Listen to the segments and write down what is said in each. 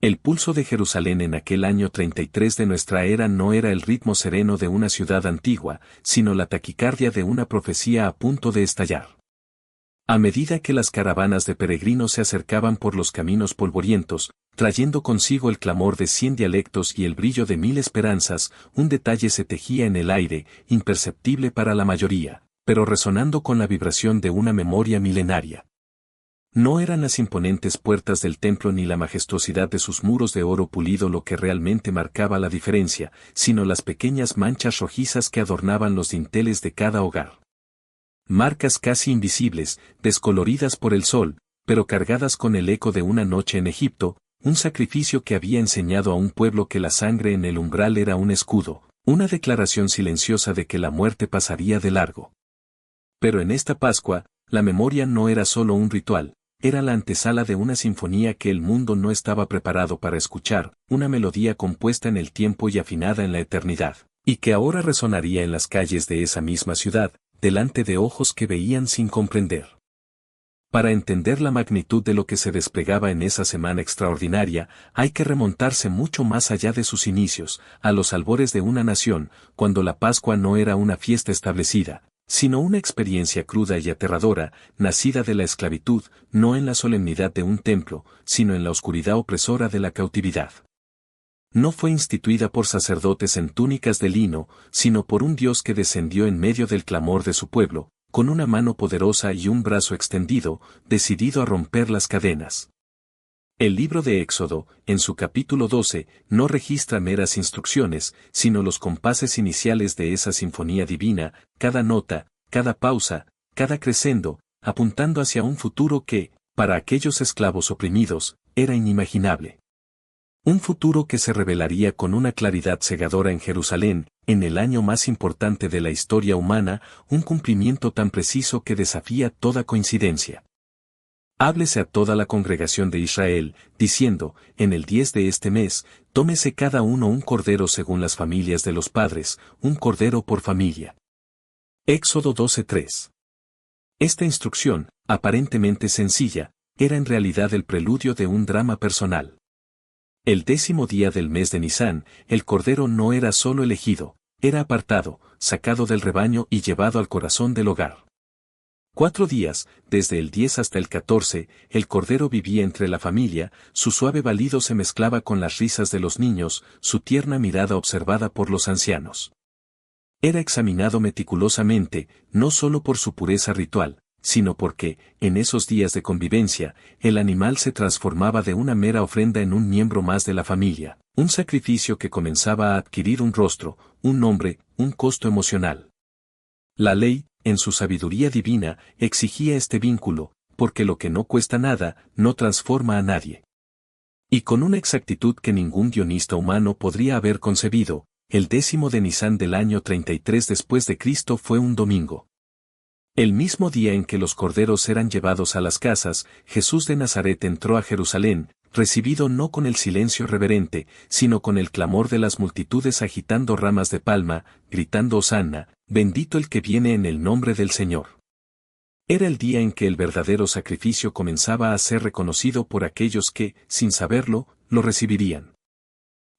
El pulso de Jerusalén en aquel año 33 de nuestra era no era el ritmo sereno de una ciudad antigua, sino la taquicardia de una profecía a punto de estallar. A medida que las caravanas de peregrinos se acercaban por los caminos polvorientos, trayendo consigo el clamor de 100 dialectos y el brillo de 1000 esperanzas, un detalle se tejía en el aire, imperceptible para la mayoría, pero resonando con la vibración de una memoria milenaria. No eran las imponentes puertas del templo ni la majestuosidad de sus muros de oro pulido lo que realmente marcaba la diferencia, sino las pequeñas manchas rojizas que adornaban los dinteles de cada hogar. Marcas casi invisibles, descoloridas por el sol, pero cargadas con el eco de una noche en Egipto, un sacrificio que había enseñado a un pueblo que la sangre en el umbral era un escudo, una declaración silenciosa de que la muerte pasaría de largo. Pero en esta Pascua, la memoria no era solo un ritual, era la antesala de una sinfonía que el mundo no estaba preparado para escuchar, una melodía compuesta en el tiempo y afinada en la eternidad, y que ahora resonaría en las calles de esa misma ciudad, delante de ojos que veían sin comprender. Para entender la magnitud de lo que se desplegaba en esa semana extraordinaria, hay que remontarse mucho más allá de sus inicios, a los albores de una nación, cuando la Pascua no era una fiesta establecida, sino una experiencia cruda y aterradora, nacida de la esclavitud, no en la solemnidad de un templo, sino en la oscuridad opresora de la cautividad. No fue instituida por sacerdotes en túnicas de lino, sino por un Dios que descendió en medio del clamor de su pueblo, con una mano poderosa y un brazo extendido, decidido a romper las cadenas. El libro de Éxodo, en su capítulo 12, no registra meras instrucciones, sino los compases iniciales de esa sinfonía divina, cada nota, cada pausa, cada crescendo, apuntando hacia un futuro que, para aquellos esclavos oprimidos, era inimaginable. Un futuro que se revelaría con una claridad cegadora en Jerusalén, en el año más importante de la historia humana, un cumplimiento tan preciso que desafía toda coincidencia. Háblese a toda la congregación de Israel, diciendo, en el 10 de este mes, tómese cada uno un cordero según las familias de los padres, un cordero por familia. Éxodo 12:3. Esta instrucción, aparentemente sencilla, era en realidad el preludio de un drama personal. El 10º día del mes de Nisán, el cordero no era solo elegido, era apartado, sacado del rebaño y llevado al corazón del hogar. 4 días, desde el 10 hasta el 14, el cordero vivía entre la familia, su suave balido se mezclaba con las risas de los niños, su tierna mirada observada por los ancianos. Era examinado meticulosamente, no solo por su pureza ritual, sino porque, en esos días de convivencia, el animal se transformaba de una mera ofrenda en un miembro más de la familia, un sacrificio que comenzaba a adquirir un rostro, un nombre, un costo emocional. La ley, en su sabiduría divina, exigía este vínculo, porque lo que no cuesta nada, no transforma a nadie. Y con una exactitud que ningún guionista humano podría haber concebido, el 10º de Nisán del año 33 después de Cristo fue un domingo. El mismo día en que los corderos eran llevados a las casas, Jesús de Nazaret entró a Jerusalén, recibido no con el silencio reverente, sino con el clamor de las multitudes agitando ramas de palma, gritando Hosanna, bendito el que viene en el nombre del Señor. Era el día en que el verdadero sacrificio comenzaba a ser reconocido por aquellos que, sin saberlo, lo recibirían.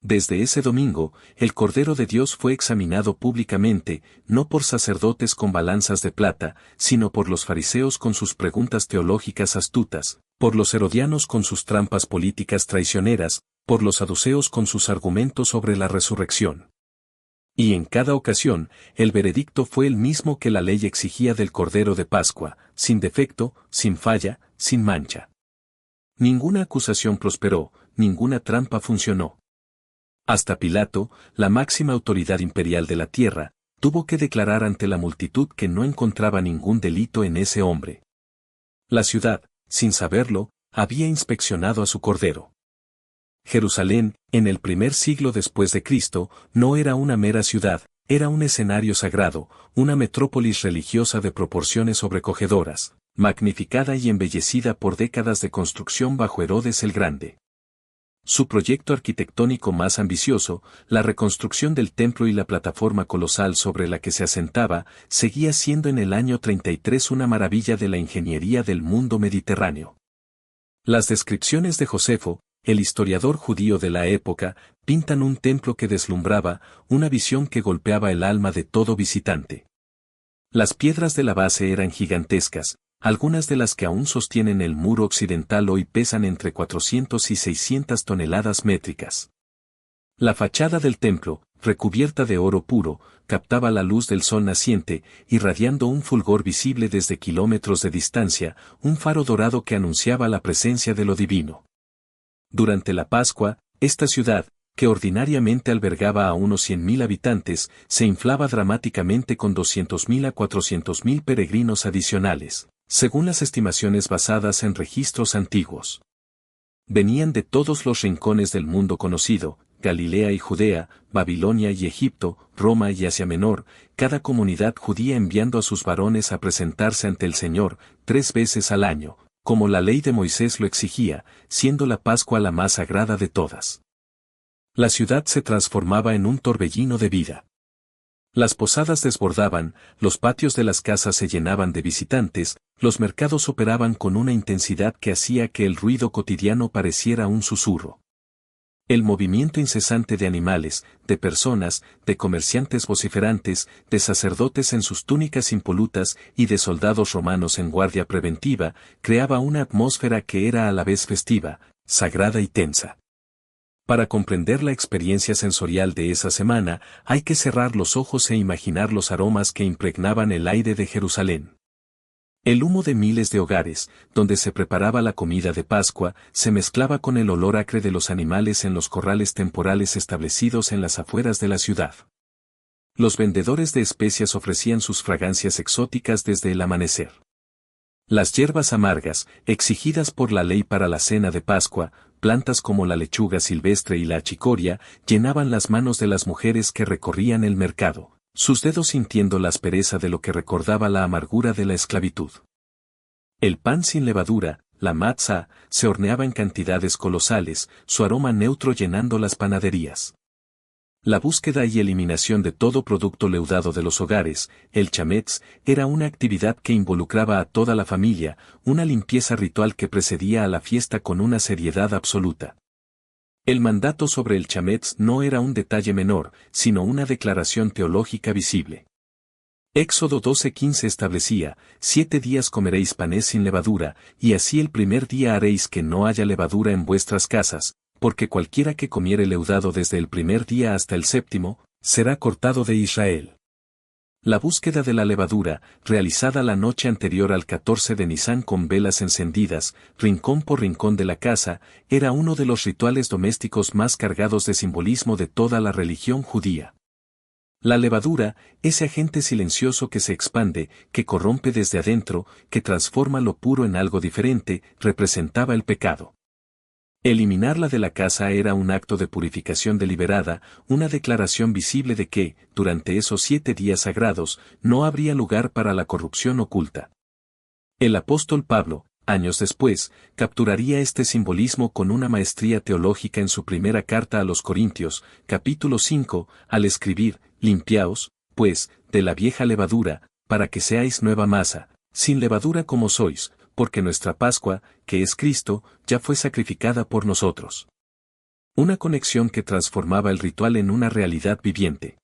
Desde ese domingo, el Cordero de Dios fue examinado públicamente, no por sacerdotes con balanzas de plata, sino por los fariseos con sus preguntas teológicas astutas, por los herodianos con sus trampas políticas traicioneras, por los saduceos con sus argumentos sobre la resurrección. Y en cada ocasión, el veredicto fue el mismo que la ley exigía del Cordero de Pascua, sin defecto, sin falla, sin mancha. Ninguna acusación prosperó, ninguna trampa funcionó. Hasta Pilato, la máxima autoridad imperial de la tierra, tuvo que declarar ante la multitud que no encontraba ningún delito en ese hombre. La ciudad, sin saberlo, había inspeccionado a su cordero. Jerusalén, en el primer siglo después de Cristo, no era una mera ciudad, era un escenario sagrado, una metrópolis religiosa de proporciones sobrecogedoras, magnificada y embellecida por décadas de construcción bajo Herodes el Grande. Su proyecto arquitectónico más ambicioso, la reconstrucción del templo y la plataforma colosal sobre la que se asentaba, seguía siendo en el año 33 una maravilla de la ingeniería del mundo mediterráneo. Las descripciones de Josefo, el historiador judío de la época, pintan un templo que deslumbraba, una visión que golpeaba el alma de todo visitante. Las piedras de la base eran gigantescas, algunas de las que aún sostienen el muro occidental hoy pesan entre 400 y 600 toneladas métricas. La fachada del templo, recubierta de oro puro, captaba la luz del sol naciente, irradiando un fulgor visible desde kilómetros de distancia, un faro dorado que anunciaba la presencia de lo divino. Durante la Pascua, esta ciudad, que ordinariamente albergaba a unos 100.000 habitantes, se inflaba dramáticamente con 200.000 a 400.000 peregrinos adicionales, según las estimaciones basadas en registros antiguos. Venían de todos los rincones del mundo conocido, Galilea y Judea, Babilonia y Egipto, Roma y Asia Menor, cada comunidad judía enviando a sus varones a presentarse ante el Señor 3 veces al año, como la ley de Moisés lo exigía, siendo la Pascua la más sagrada de todas. La ciudad se transformaba en un torbellino de vida. Las posadas desbordaban, los patios de las casas se llenaban de visitantes, los mercados operaban con una intensidad que hacía que el ruido cotidiano pareciera un susurro. El movimiento incesante de animales, de personas, de comerciantes vociferantes, de sacerdotes en sus túnicas impolutas y de soldados romanos en guardia preventiva, creaba una atmósfera que era a la vez festiva, sagrada y tensa. Para comprender la experiencia sensorial de esa semana, hay que cerrar los ojos e imaginar los aromas que impregnaban el aire de Jerusalén. El humo de miles de hogares, donde se preparaba la comida de Pascua, se mezclaba con el olor acre de los animales en los corrales temporales establecidos en las afueras de la ciudad. Los vendedores de especias ofrecían sus fragancias exóticas desde el amanecer. Las hierbas amargas, exigidas por la ley para la cena de Pascua, plantas como la lechuga silvestre y la achicoria, llenaban las manos de las mujeres que recorrían el mercado, sus dedos sintiendo la aspereza de lo que recordaba la amargura de la esclavitud. El pan sin levadura, la matzá, se horneaba en cantidades colosales, su aroma neutro llenando las panaderías. La búsqueda y eliminación de todo producto leudado de los hogares, el chametz, era una actividad que involucraba a toda la familia, una limpieza ritual que precedía a la fiesta con una seriedad absoluta. El mandato sobre el chametz no era un detalle menor, sino una declaración teológica visible. Éxodo 12:15 establecía, 7 días comeréis panes sin levadura, y así el primer día haréis que no haya levadura en vuestras casas, porque cualquiera que comiere leudado desde el primer día hasta el séptimo, será cortado de Israel. La búsqueda de la levadura, realizada la noche anterior al 14 de Nisán con velas encendidas, rincón por rincón de la casa, era uno de los rituales domésticos más cargados de simbolismo de toda la religión judía. La levadura, ese agente silencioso que se expande, que corrompe desde adentro, que transforma lo puro en algo diferente, representaba el pecado. Eliminarla de la casa era un acto de purificación deliberada, una declaración visible de que, durante esos 7 días sagrados, no habría lugar para la corrupción oculta. El apóstol Pablo, años después, capturaría este simbolismo con una maestría teológica en su primera carta a los Corintios, capítulo 5, al escribir, limpiaos, pues, de la vieja levadura, para que seáis nueva masa, sin levadura como sois, porque nuestra Pascua, que es Cristo, ya fue sacrificada por nosotros. Una conexión que transformaba el ritual en una realidad viviente.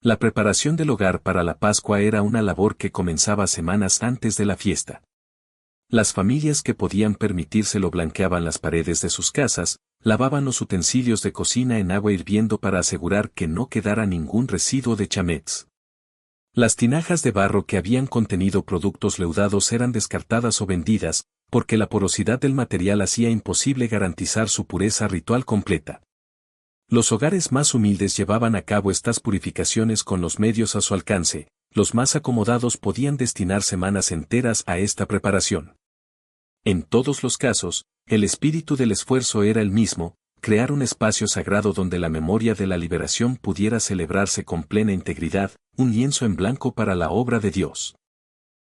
La preparación del hogar para la Pascua era una labor que comenzaba semanas antes de la fiesta. Las familias que podían permitírselo blanqueaban las paredes de sus casas, lavaban los utensilios de cocina en agua hirviendo para asegurar que no quedara ningún residuo de chametz. Las tinajas de barro que habían contenido productos leudados eran descartadas o vendidas, porque la porosidad del material hacía imposible garantizar su pureza ritual completa. Los hogares más humildes llevaban a cabo estas purificaciones con los medios a su alcance, los más acomodados podían destinar semanas enteras a esta preparación. En todos los casos, el espíritu del esfuerzo era el mismo, crear un espacio sagrado donde la memoria de la liberación pudiera celebrarse con plena integridad, un lienzo en blanco para la obra de Dios.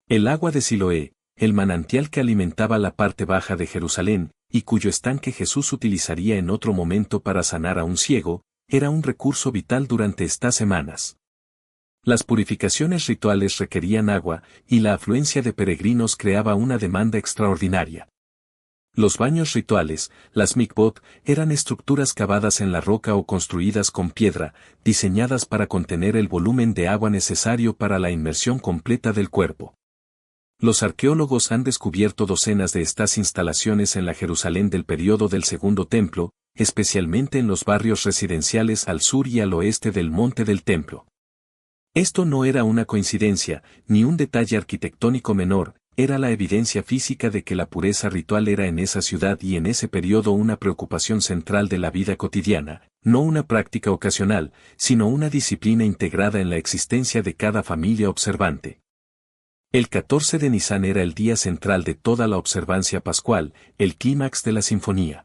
El agua de Siloé, el manantial que alimentaba la parte baja de Jerusalén, y cuyo estanque Jesús utilizaría en otro momento para sanar a un ciego, era un recurso vital durante estas semanas. Las purificaciones rituales requerían agua, y la afluencia de peregrinos creaba una demanda extraordinaria. Los baños rituales, las mikvot, eran estructuras cavadas en la roca o construidas con piedra, diseñadas para contener el volumen de agua necesario para la inmersión completa del cuerpo. Los arqueólogos han descubierto docenas de estas instalaciones en la Jerusalén del período del Segundo Templo, especialmente en los barrios residenciales al sur y al oeste del Monte del Templo. Esto no era una coincidencia, ni un detalle arquitectónico menor, era la evidencia física de que la pureza ritual era en esa ciudad y en ese periodo una preocupación central de la vida cotidiana, no una práctica ocasional, sino una disciplina integrada en la existencia de cada familia observante. El 14 de Nisan era el día central de toda la observancia pascual, el clímax de la sinfonía.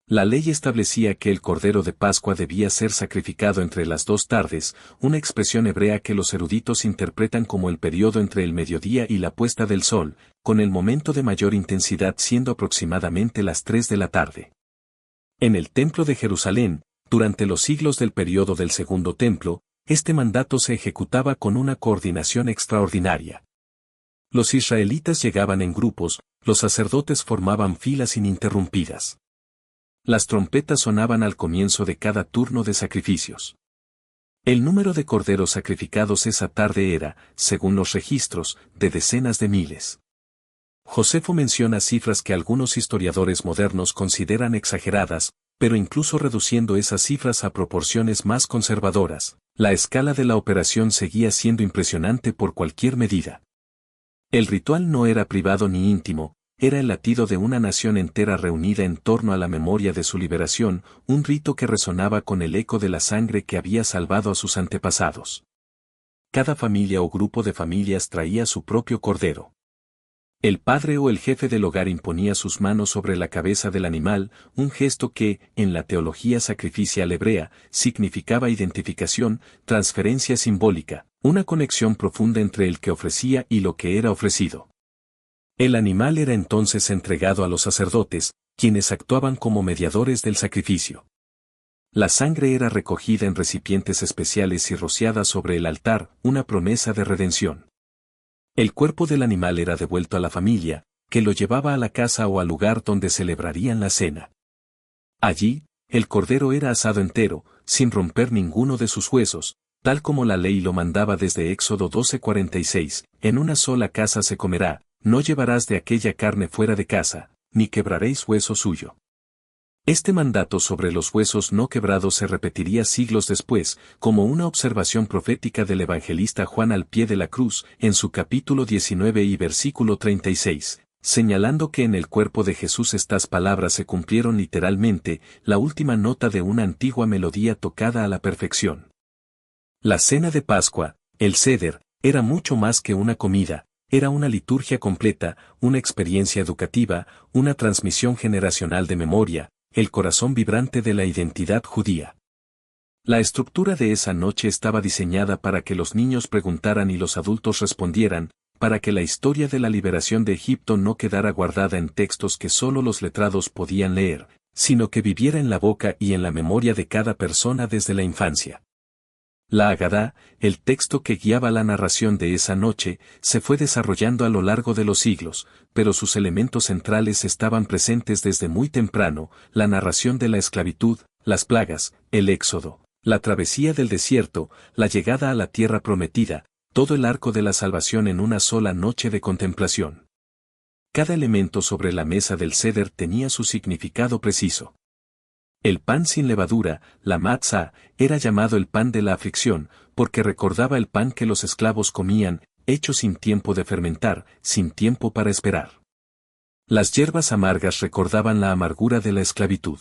La ley establecía que el Cordero de Pascua debía ser sacrificado entre las 2 tardes, una expresión hebrea que los eruditos interpretan como el periodo entre el mediodía y la puesta del sol, con el momento de mayor intensidad siendo aproximadamente las 3 de la tarde. En el Templo de Jerusalén, durante los siglos del periodo del Segundo Templo, este mandato se ejecutaba con una coordinación extraordinaria. Los israelitas llegaban en grupos, los sacerdotes formaban filas ininterrumpidas. Las trompetas sonaban al comienzo de cada turno de sacrificios. El número de corderos sacrificados esa tarde era, según los registros, de decenas de miles. Josefo menciona cifras que algunos historiadores modernos consideran exageradas, pero incluso reduciendo esas cifras a proporciones más conservadoras, la escala de la operación seguía siendo impresionante por cualquier medida. El ritual no era privado ni íntimo, era el latido de una nación entera reunida en torno a la memoria de su liberación, un rito que resonaba con el eco de la sangre que había salvado a sus antepasados. Cada familia o grupo de familias traía su propio cordero. El padre o el jefe del hogar imponía sus manos sobre la cabeza del animal, un gesto que, en la teología sacrificial hebrea, significaba identificación, transferencia simbólica, una conexión profunda entre el que ofrecía y lo que era ofrecido. El animal era entonces entregado a los sacerdotes, quienes actuaban como mediadores del sacrificio. La sangre era recogida en recipientes especiales y rociada sobre el altar, una promesa de redención. El cuerpo del animal era devuelto a la familia, que lo llevaba a la casa o al lugar donde celebrarían la cena. Allí, el cordero era asado entero, sin romper ninguno de sus huesos, tal como la ley lo mandaba desde Éxodo 12:46, en una sola casa se comerá. No llevarás de aquella carne fuera de casa, ni quebraréis hueso suyo. Este mandato sobre los huesos no quebrados se repetiría siglos después, como una observación profética del evangelista Juan al pie de la cruz, en su capítulo 19 y versículo 36, señalando que en el cuerpo de Jesús estas palabras se cumplieron literalmente, la última nota de una antigua melodía tocada a la perfección. La cena de Pascua, el Seder, era mucho más que una comida. Era una liturgia completa, una experiencia educativa, una transmisión generacional de memoria, el corazón vibrante de la identidad judía. La estructura de esa noche estaba diseñada para que los niños preguntaran y los adultos respondieran, para que la historia de la liberación de Egipto no quedara guardada en textos que solo los letrados podían leer, sino que viviera en la boca y en la memoria de cada persona desde la infancia. La Agadá, el texto que guiaba la narración de esa noche, se fue desarrollando a lo largo de los siglos, pero sus elementos centrales estaban presentes desde muy temprano, la narración de la esclavitud, las plagas, el éxodo, la travesía del desierto, la llegada a la tierra prometida, todo el arco de la salvación en una sola noche de contemplación. Cada elemento sobre la mesa del Seder tenía su significado preciso. El pan sin levadura, la matzá, era llamado el pan de la aflicción, porque recordaba el pan que los esclavos comían, hecho sin tiempo de fermentar, sin tiempo para esperar. Las hierbas amargas recordaban la amargura de la esclavitud.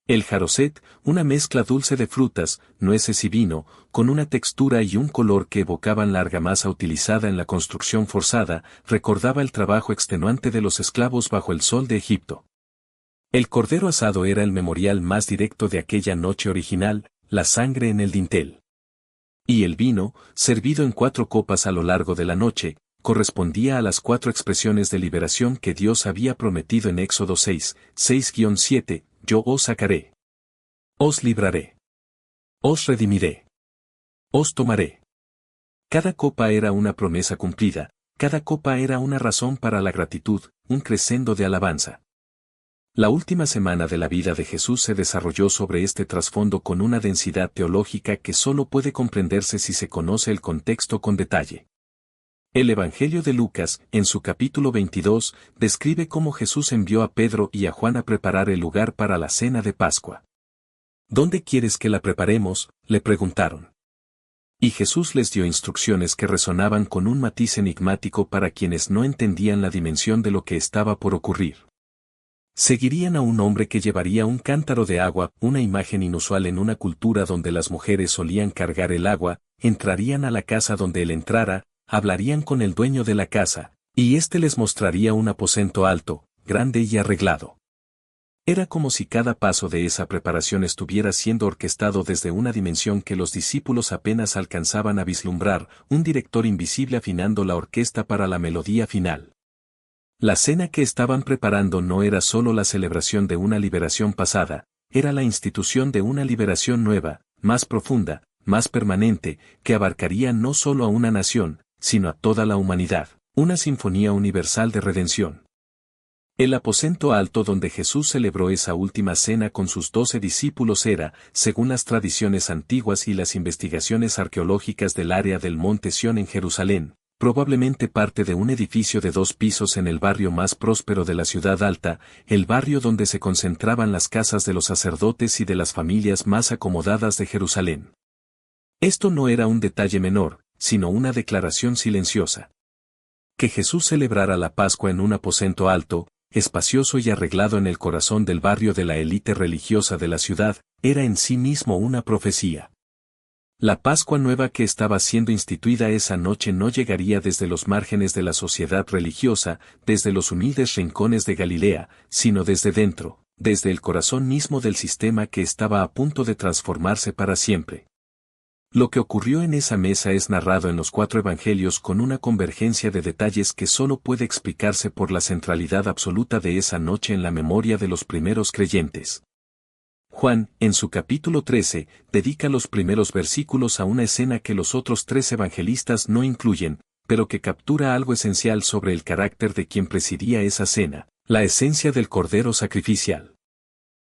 El jaroset, una mezcla dulce de frutas, nueces y vino, con una textura y un color que evocaban la argamasa utilizada en la construcción forzada, recordaba el trabajo extenuante de los esclavos bajo el sol de Egipto. El cordero asado era el memorial más directo de aquella noche original, la sangre en el dintel. Y el vino, servido en 4 copas a lo largo de la noche, correspondía a las 4 expresiones de liberación que Dios había prometido en Éxodo 6, 6-7, yo os sacaré. Os libraré. Os redimiré. Os tomaré. Cada copa era una promesa cumplida, cada copa era una razón para la gratitud, un crescendo de alabanza. La última semana de la vida de Jesús se desarrolló sobre este trasfondo con una densidad teológica que solo puede comprenderse si se conoce el contexto con detalle. El Evangelio de Lucas, en su capítulo 22, describe cómo Jesús envió a Pedro y a Juan a preparar el lugar para la cena de Pascua. ¿Dónde quieres que la preparemos?, le preguntaron. Y Jesús les dio instrucciones que resonaban con un matiz enigmático para quienes no entendían la dimensión de lo que estaba por ocurrir. Seguirían a un hombre que llevaría un cántaro de agua, una imagen inusual en una cultura donde las mujeres solían cargar el agua, entrarían a la casa donde él entrara, hablarían con el dueño de la casa, y éste les mostraría un aposento alto, grande y arreglado. Era como si cada paso de esa preparación estuviera siendo orquestado desde una dimensión que los discípulos apenas alcanzaban a vislumbrar, un director invisible afinando la orquesta para la melodía final. La cena que estaban preparando no era solo la celebración de una liberación pasada, era la institución de una liberación nueva, más profunda, más permanente, que abarcaría no solo a una nación, sino a toda la humanidad, una sinfonía universal de redención. El aposento alto donde Jesús celebró esa última cena con sus 12 discípulos era, según las tradiciones antiguas y las investigaciones arqueológicas del área del Monte Sión en Jerusalén, probablemente parte de un edificio de 2 pisos en el barrio más próspero de la ciudad alta, el barrio donde se concentraban las casas de los sacerdotes y de las familias más acomodadas de Jerusalén. Esto no era un detalle menor, sino una declaración silenciosa. Que Jesús celebrara la Pascua en un aposento alto, espacioso y arreglado en el corazón del barrio de la élite religiosa de la ciudad, era en sí mismo una profecía. La Pascua nueva que estaba siendo instituida esa noche no llegaría desde los márgenes de la sociedad religiosa, desde los humildes rincones de Galilea, sino desde dentro, desde el corazón mismo del sistema que estaba a punto de transformarse para siempre. Lo que ocurrió en esa mesa es narrado en los 4 evangelios con una convergencia de detalles que solo puede explicarse por la centralidad absoluta de esa noche en la memoria de los primeros creyentes. Juan, en su capítulo 13, dedica los primeros versículos a una escena que los otros 3 evangelistas no incluyen, pero que captura algo esencial sobre el carácter de quien presidía esa cena, la esencia del cordero sacrificial.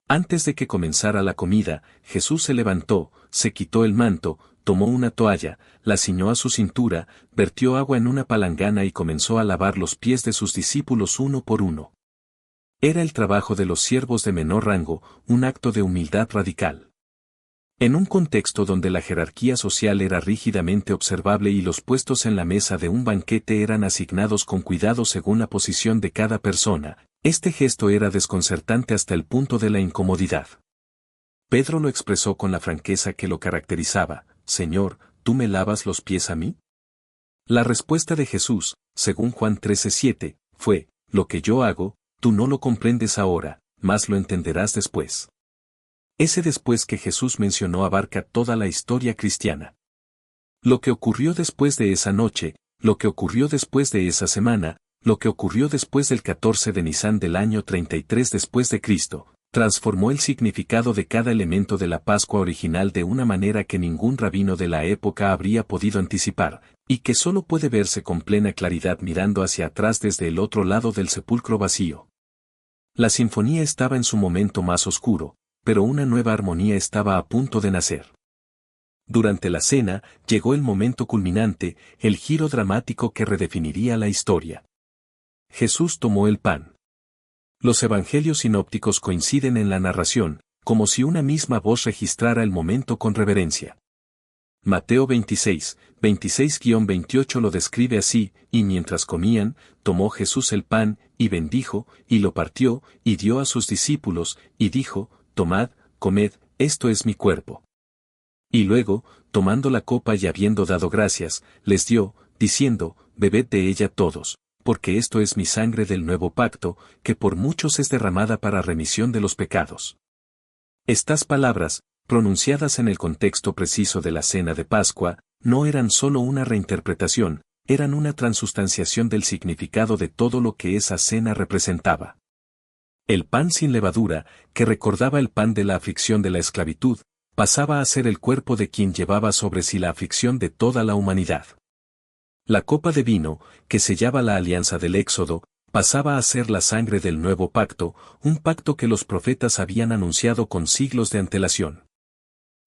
Antes de que comenzara la comida, Jesús se levantó, se quitó el manto, tomó una toalla, la ciñó a su cintura, vertió agua en una palangana y comenzó a lavar los pies de sus discípulos uno por uno. Era el trabajo de los siervos de menor rango, un acto de humildad radical. En un contexto donde la jerarquía social era rígidamente observable y los puestos en la mesa de un banquete eran asignados con cuidado según la posición de cada persona, este gesto era desconcertante hasta el punto de la incomodidad. Pedro lo expresó con la franqueza que lo caracterizaba: «Señor, ¿tú me lavas los pies a mí?». La respuesta de Jesús, según Juan 13:7, fue: «Lo que yo hago, tú no lo comprendes ahora, mas lo entenderás después». Ese después que Jesús mencionó abarca toda la historia cristiana. Lo que ocurrió después de esa noche, lo que ocurrió después de esa semana, lo que ocurrió después del 14 de Nisan del año 33 después de Cristo, transformó el significado de cada elemento de la Pascua original de una manera que ningún rabino de la época habría podido anticipar, y que solo puede verse con plena claridad mirando hacia atrás desde el otro lado del sepulcro vacío. La sinfonía estaba en su momento más oscuro, pero una nueva armonía estaba a punto de nacer. Durante la cena, llegó el momento culminante, el giro dramático que redefiniría la historia. Jesús tomó el pan. Los evangelios sinópticos coinciden en la narración, como si una misma voz registrara el momento con reverencia. Mateo 26, 26-28 lo describe así: «Y mientras comían, tomó Jesús el pan, y bendijo, y lo partió, y dio a sus discípulos, y dijo: Tomad, comed, esto es mi cuerpo». Y luego, tomando la copa y habiendo dado gracias, les dio, diciendo: «Bebed de ella todos, porque esto es mi sangre del nuevo pacto, que por muchos es derramada para remisión de los pecados». Estas palabras, pronunciadas en el contexto preciso de la cena de Pascua, no eran solo una reinterpretación, eran una transustanciación del significado de todo lo que esa cena representaba. El pan sin levadura, que recordaba el pan de la aflicción de la esclavitud, pasaba a ser el cuerpo de quien llevaba sobre sí la aflicción de toda la humanidad. La copa de vino, que sellaba la alianza del Éxodo, pasaba a ser la sangre del nuevo pacto, un pacto que los profetas habían anunciado con siglos de antelación.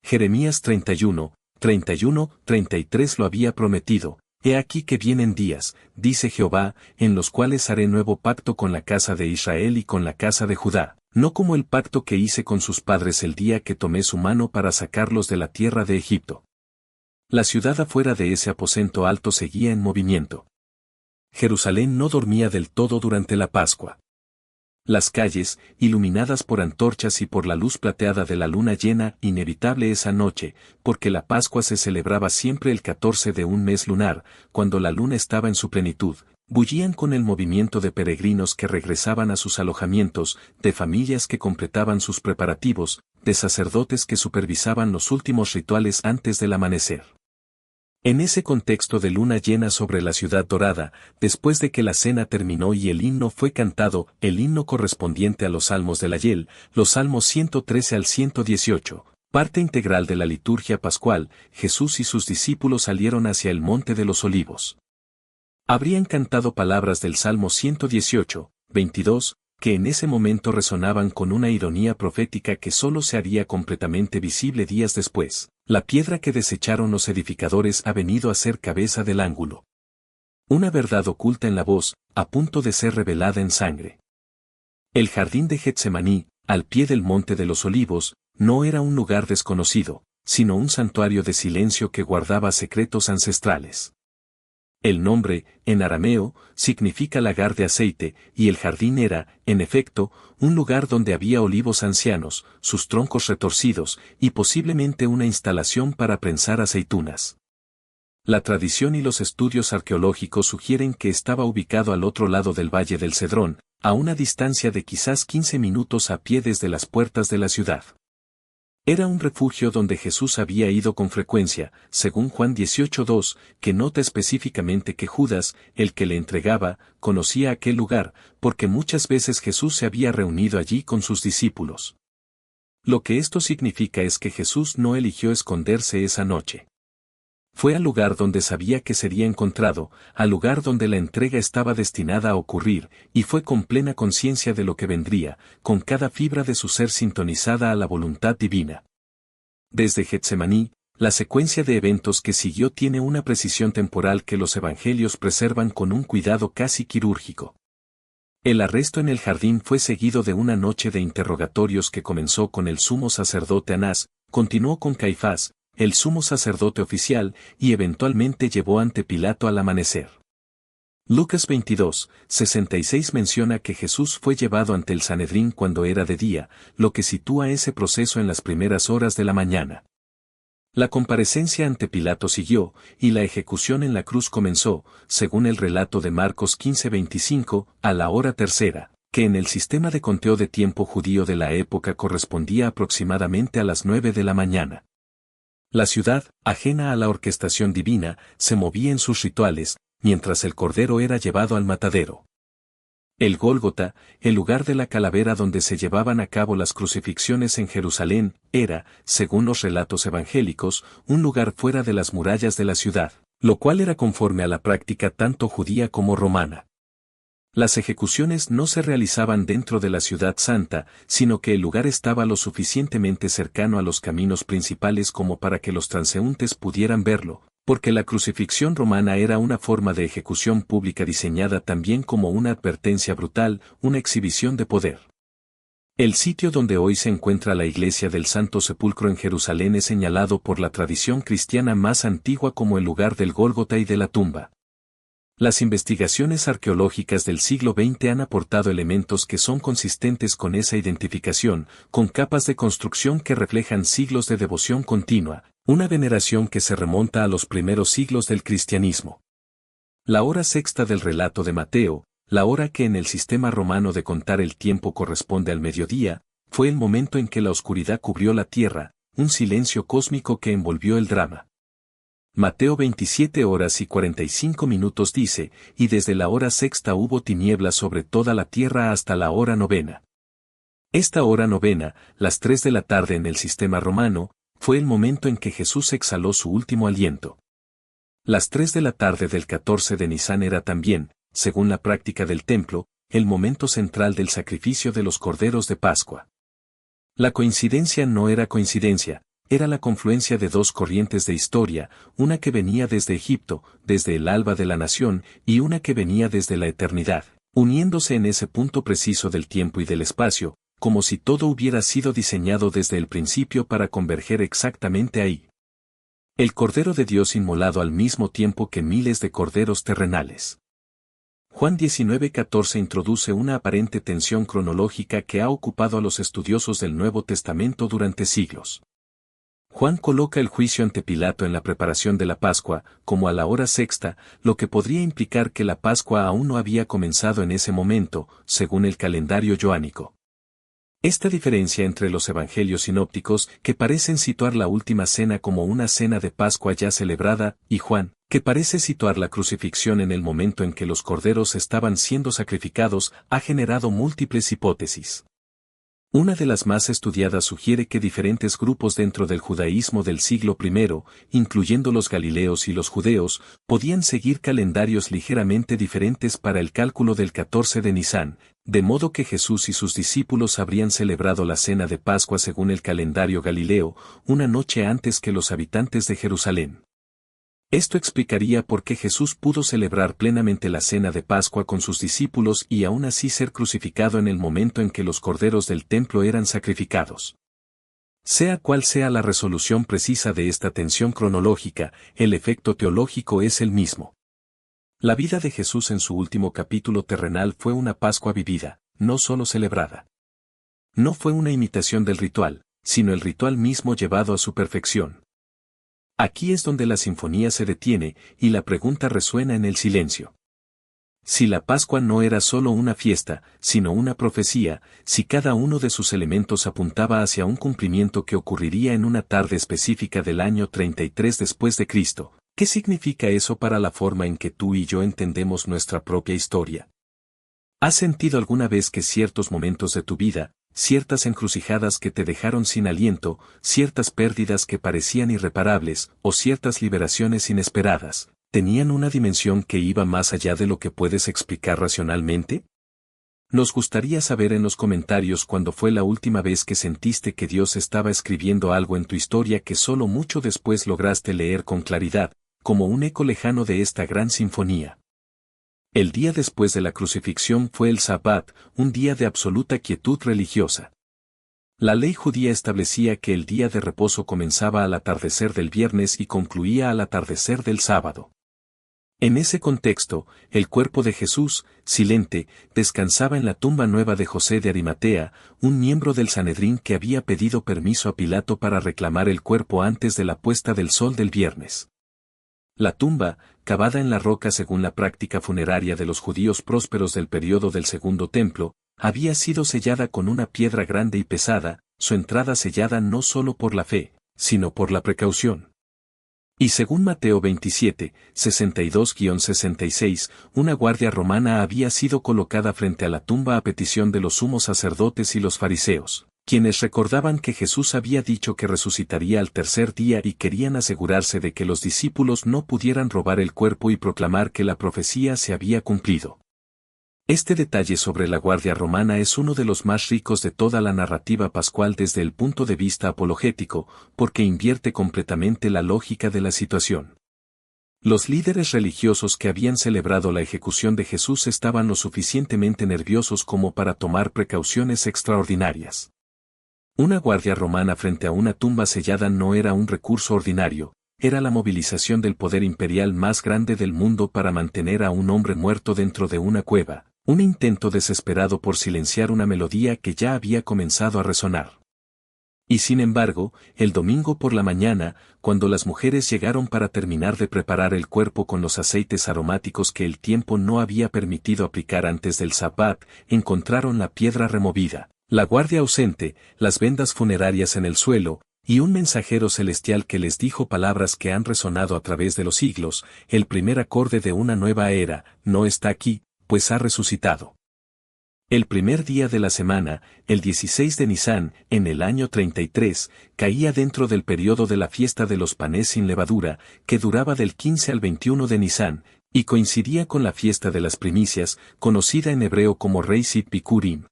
Jeremías 31, 31, 33 lo había prometido. He aquí que vienen días, dice Jehová, en los cuales haré nuevo pacto con la casa de Israel y con la casa de Judá, no como el pacto que hice con sus padres el día que tomé su mano para sacarlos de la tierra de Egipto. La ciudad afuera de ese aposento alto seguía en movimiento. Jerusalén no dormía del todo durante la Pascua. Las calles, iluminadas por antorchas y por la luz plateada de la luna llena, inevitable esa noche, porque la Pascua se celebraba siempre el 14 de un mes lunar, cuando la luna estaba en su plenitud, bullían con el movimiento de peregrinos que regresaban a sus alojamientos, de familias que completaban sus preparativos, de sacerdotes que supervisaban los últimos rituales antes del amanecer. En ese contexto de luna llena sobre la ciudad dorada, después de que la cena terminó y el himno fue cantado, el himno correspondiente a los salmos del Ayel, los salmos 113 al 118, parte integral de la liturgia pascual, Jesús y sus discípulos salieron hacia el monte de los olivos. Habrían cantado palabras del Salmo 118, 22, que en ese momento resonaban con una ironía profética que solo se haría completamente visible días después. La piedra que desecharon los edificadores ha venido a ser cabeza del ángulo. Una verdad oculta en la voz, a punto de ser revelada en sangre. El jardín de Getsemaní, al pie del monte de los olivos, no era un lugar desconocido, sino un santuario de silencio que guardaba secretos ancestrales. El nombre, en arameo, significa lagar de aceite, y el jardín era, en efecto, un lugar donde había olivos ancianos, sus troncos retorcidos, y posiblemente una instalación para prensar aceitunas. La tradición y los estudios arqueológicos sugieren que estaba ubicado al otro lado del Valle del Cedrón, a una distancia de quizás 15 minutos a pie desde las puertas de la ciudad. Era un refugio donde Jesús había ido con frecuencia, según Juan 18:2, que nota específicamente que Judas, el que le entregaba, conocía aquel lugar, porque muchas veces Jesús se había reunido allí con sus discípulos. Lo que esto significa es que Jesús no eligió esconderse esa noche. Fue al lugar donde sabía que sería encontrado, al lugar donde la entrega estaba destinada a ocurrir, y fue con plena conciencia de lo que vendría, con cada fibra de su ser sintonizada a la voluntad divina. Desde Getsemaní, la secuencia de eventos que siguió tiene una precisión temporal que los evangelios preservan con un cuidado casi quirúrgico. El arresto en el jardín fue seguido de una noche de interrogatorios que comenzó con el sumo sacerdote Anás, continuó con Caifás, el sumo sacerdote oficial, y eventualmente llevó ante Pilato al amanecer. Lucas 22, 66 menciona que Jesús fue llevado ante el Sanedrín cuando era de día, lo que sitúa ese proceso en las primeras horas de la mañana. La comparecencia ante Pilato siguió, y la ejecución en la cruz comenzó, según el relato de Marcos 15:25, a la hora tercera, que en el sistema de conteo de tiempo judío de la época correspondía aproximadamente a las 9 de la mañana. La ciudad, ajena a la orquestación divina, se movía en sus rituales, mientras el cordero era llevado al matadero. El Gólgota, el lugar de la calavera donde se llevaban a cabo las crucifixiones en Jerusalén, era, según los relatos evangélicos, un lugar fuera de las murallas de la ciudad, lo cual era conforme a la práctica tanto judía como romana. Las ejecuciones no se realizaban dentro de la ciudad santa, sino que el lugar estaba lo suficientemente cercano a los caminos principales como para que los transeúntes pudieran verlo, porque la crucifixión romana era una forma de ejecución pública diseñada también como una advertencia brutal, una exhibición de poder. El sitio donde hoy se encuentra la iglesia del Santo Sepulcro en Jerusalén es señalado por la tradición cristiana más antigua como el lugar del Gólgota y de la tumba. Las investigaciones arqueológicas del siglo XX han aportado elementos que son consistentes con esa identificación, con capas de construcción que reflejan siglos de devoción continua, una veneración que se remonta a los primeros siglos del cristianismo. La hora sexta del relato de Mateo, la hora que en el sistema romano de contar el tiempo corresponde al mediodía, fue el momento en que la oscuridad cubrió la tierra, un silencio cósmico que envolvió el drama. Mateo 27 horas y 45 minutos dice, y desde la hora sexta hubo tinieblas sobre toda la tierra hasta la hora novena. Esta hora novena, las 3 de la tarde en el sistema romano, fue el momento en que Jesús exhaló su último aliento. Las 3 de la tarde del 14 de Nisán era también, según la práctica del templo, el momento central del sacrificio de los corderos de Pascua. La coincidencia no era coincidencia, era la confluencia de dos corrientes de historia, una que venía desde Egipto, desde el alba de la nación, y una que venía desde la eternidad, uniéndose en ese punto preciso del tiempo y del espacio, como si todo hubiera sido diseñado desde el principio para converger exactamente ahí. El Cordero de Dios inmolado al mismo tiempo que miles de corderos terrenales. Juan 19:14 introduce una aparente tensión cronológica que ha ocupado a los estudiosos del Nuevo Testamento durante siglos. Juan coloca el juicio ante Pilato en la preparación de la Pascua, como a la hora sexta, lo que podría implicar que la Pascua aún no había comenzado en ese momento, según el calendario joánico. Esta diferencia entre los evangelios sinópticos, que parecen situar la última cena como una cena de Pascua ya celebrada, y Juan, que parece situar la crucifixión en el momento en que los corderos estaban siendo sacrificados, ha generado múltiples hipótesis. Una de las más estudiadas sugiere que diferentes grupos dentro del judaísmo del siglo I, incluyendo los galileos y los judeos, podían seguir calendarios ligeramente diferentes para el cálculo del 14 de Nisán, de modo que Jesús y sus discípulos habrían celebrado la cena de Pascua según el calendario galileo, una noche antes que los habitantes de Jerusalén. Esto explicaría por qué Jesús pudo celebrar plenamente la cena de Pascua con sus discípulos y aún así ser crucificado en el momento en que los corderos del templo eran sacrificados. Sea cual sea la resolución precisa de esta tensión cronológica, el efecto teológico es el mismo. La vida de Jesús en su último capítulo terrenal fue una Pascua vivida, no solo celebrada. No fue una imitación del ritual, sino el ritual mismo llevado a su perfección. Aquí es donde la sinfonía se detiene, y la pregunta resuena en el silencio. Si la Pascua no era solo una fiesta, sino una profecía, si cada uno de sus elementos apuntaba hacia un cumplimiento que ocurriría en una tarde específica del año 33 después de Cristo, ¿qué significa eso para la forma en que tú y yo entendemos nuestra propia historia? ¿Has sentido alguna vez que ciertos momentos de tu vida, ciertas encrucijadas que te dejaron sin aliento, ciertas pérdidas que parecían irreparables, o ciertas liberaciones inesperadas, tenían una dimensión que iba más allá de lo que puedes explicar racionalmente? Nos gustaría saber en los comentarios cuándo fue la última vez que sentiste que Dios estaba escribiendo algo en tu historia que solo mucho después lograste leer con claridad, como un eco lejano de esta gran sinfonía. El día después de la crucifixión fue el Sabbat, un día de absoluta quietud religiosa. La ley judía establecía que el día de reposo comenzaba al atardecer del viernes y concluía al atardecer del sábado. En ese contexto, el cuerpo de Jesús, silente, descansaba en la tumba nueva de José de Arimatea, un miembro del Sanedrín que había pedido permiso a Pilato para reclamar el cuerpo antes de la puesta del sol del viernes. La tumba, cavada en la roca según la práctica funeraria de los judíos prósperos del período del Segundo Templo, había sido sellada con una piedra grande y pesada, su entrada sellada no solo por la fe, sino por la precaución. Y según Mateo 27, 62-66, una guardia romana había sido colocada frente a la tumba a petición de los sumos sacerdotes y los fariseos, quienes recordaban que Jesús había dicho que resucitaría al tercer día y querían asegurarse de que los discípulos no pudieran robar el cuerpo y proclamar que la profecía se había cumplido. Este detalle sobre la guardia romana es uno de los más ricos de toda la narrativa pascual desde el punto de vista apologético, porque invierte completamente la lógica de la situación. Los líderes religiosos que habían celebrado la ejecución de Jesús estaban lo suficientemente nerviosos como para tomar precauciones extraordinarias. Una guardia romana frente a una tumba sellada no era un recurso ordinario, era la movilización del poder imperial más grande del mundo para mantener a un hombre muerto dentro de una cueva, un intento desesperado por silenciar una melodía que ya había comenzado a resonar. Y sin embargo, el domingo por la mañana, cuando las mujeres llegaron para terminar de preparar el cuerpo con los aceites aromáticos que el tiempo no había permitido aplicar antes del Sabbat, encontraron la piedra removida, la guardia ausente, las vendas funerarias en el suelo, y un mensajero celestial que les dijo palabras que han resonado a través de los siglos, el primer acorde de una nueva era, no está aquí, pues ha resucitado. El primer día de la semana, el 16 de Nisán, en el año 33, caía dentro del periodo de la fiesta de los panes sin levadura, que duraba del 15 al 21 de Nisán, Y coincidía con la fiesta de las primicias, conocida en hebreo como Reis Bikurim.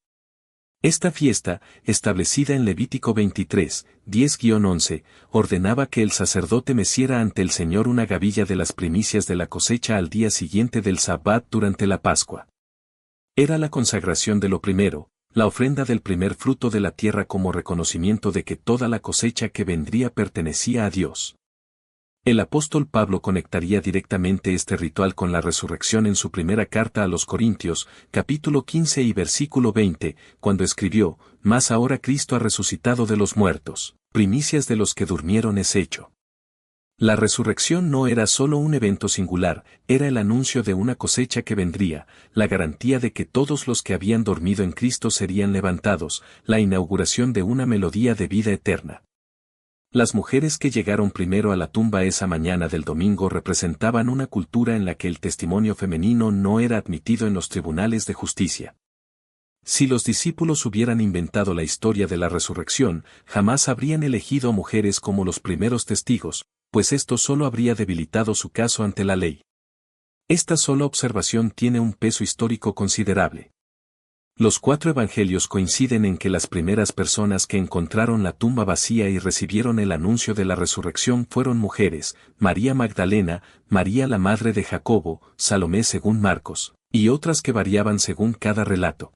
Esta fiesta, establecida en Levítico 23, 10-11, ordenaba que el sacerdote meciera ante el Señor una gavilla de las primicias de la cosecha al día siguiente del Sabbat durante la Pascua. Era la consagración de lo primero, la ofrenda del primer fruto de la tierra como reconocimiento de que toda la cosecha que vendría pertenecía a Dios. El apóstol Pablo conectaría directamente este ritual con la resurrección en su primera carta a los Corintios, capítulo 15 y versículo 20, cuando escribió, «Mas ahora Cristo ha resucitado de los muertos, primicias de los que durmieron es hecho». La resurrección no era solo un evento singular, era el anuncio de una cosecha que vendría, la garantía de que todos los que habían dormido en Cristo serían levantados, la inauguración de una melodía de vida eterna. Las mujeres que llegaron primero a la tumba esa mañana del domingo representaban una cultura en la que el testimonio femenino no era admitido en los tribunales de justicia. Si los discípulos hubieran inventado la historia de la resurrección, jamás habrían elegido a mujeres como los primeros testigos, pues esto solo habría debilitado su caso ante la ley. Esta sola observación tiene un peso histórico considerable. Los 4 evangelios coinciden en que las primeras personas que encontraron la tumba vacía y recibieron el anuncio de la resurrección fueron mujeres, María Magdalena, María la madre de Jacobo, Salomé según Marcos, y otras que variaban según cada relato.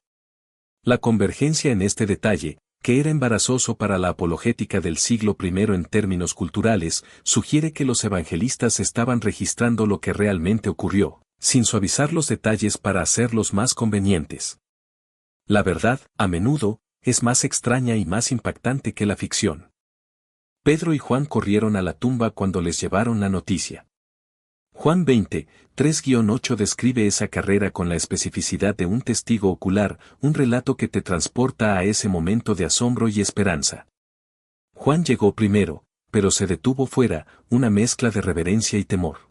La convergencia en este detalle, que era embarazoso para la apologética del siglo I en términos culturales, sugiere que los evangelistas estaban registrando lo que realmente ocurrió, sin suavizar los detalles para hacerlos más convenientes. La verdad, a menudo, es más extraña y más impactante que la ficción. Pedro y Juan corrieron a la tumba cuando les llevaron la noticia. Juan 20, 3-8 describe esa carrera con la especificidad de un testigo ocular, un relato que te transporta a ese momento de asombro y esperanza. Juan llegó primero, pero se detuvo fuera, una mezcla de reverencia y temor.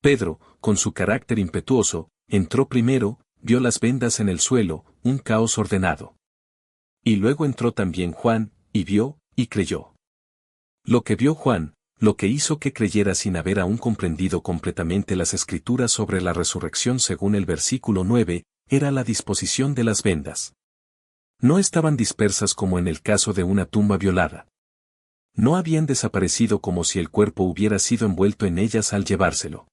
Pedro, con su carácter impetuoso, entró primero, vio las vendas en el suelo, un caos ordenado. Y luego entró también Juan, y vio, y creyó. Lo que vio Juan, lo que hizo que creyera sin haber aún comprendido completamente las escrituras sobre la resurrección según el versículo 9, era la disposición de las vendas. No estaban dispersas como en el caso de una tumba violada. No habían desaparecido como si el cuerpo hubiera sido envuelto en ellas al llevárselo.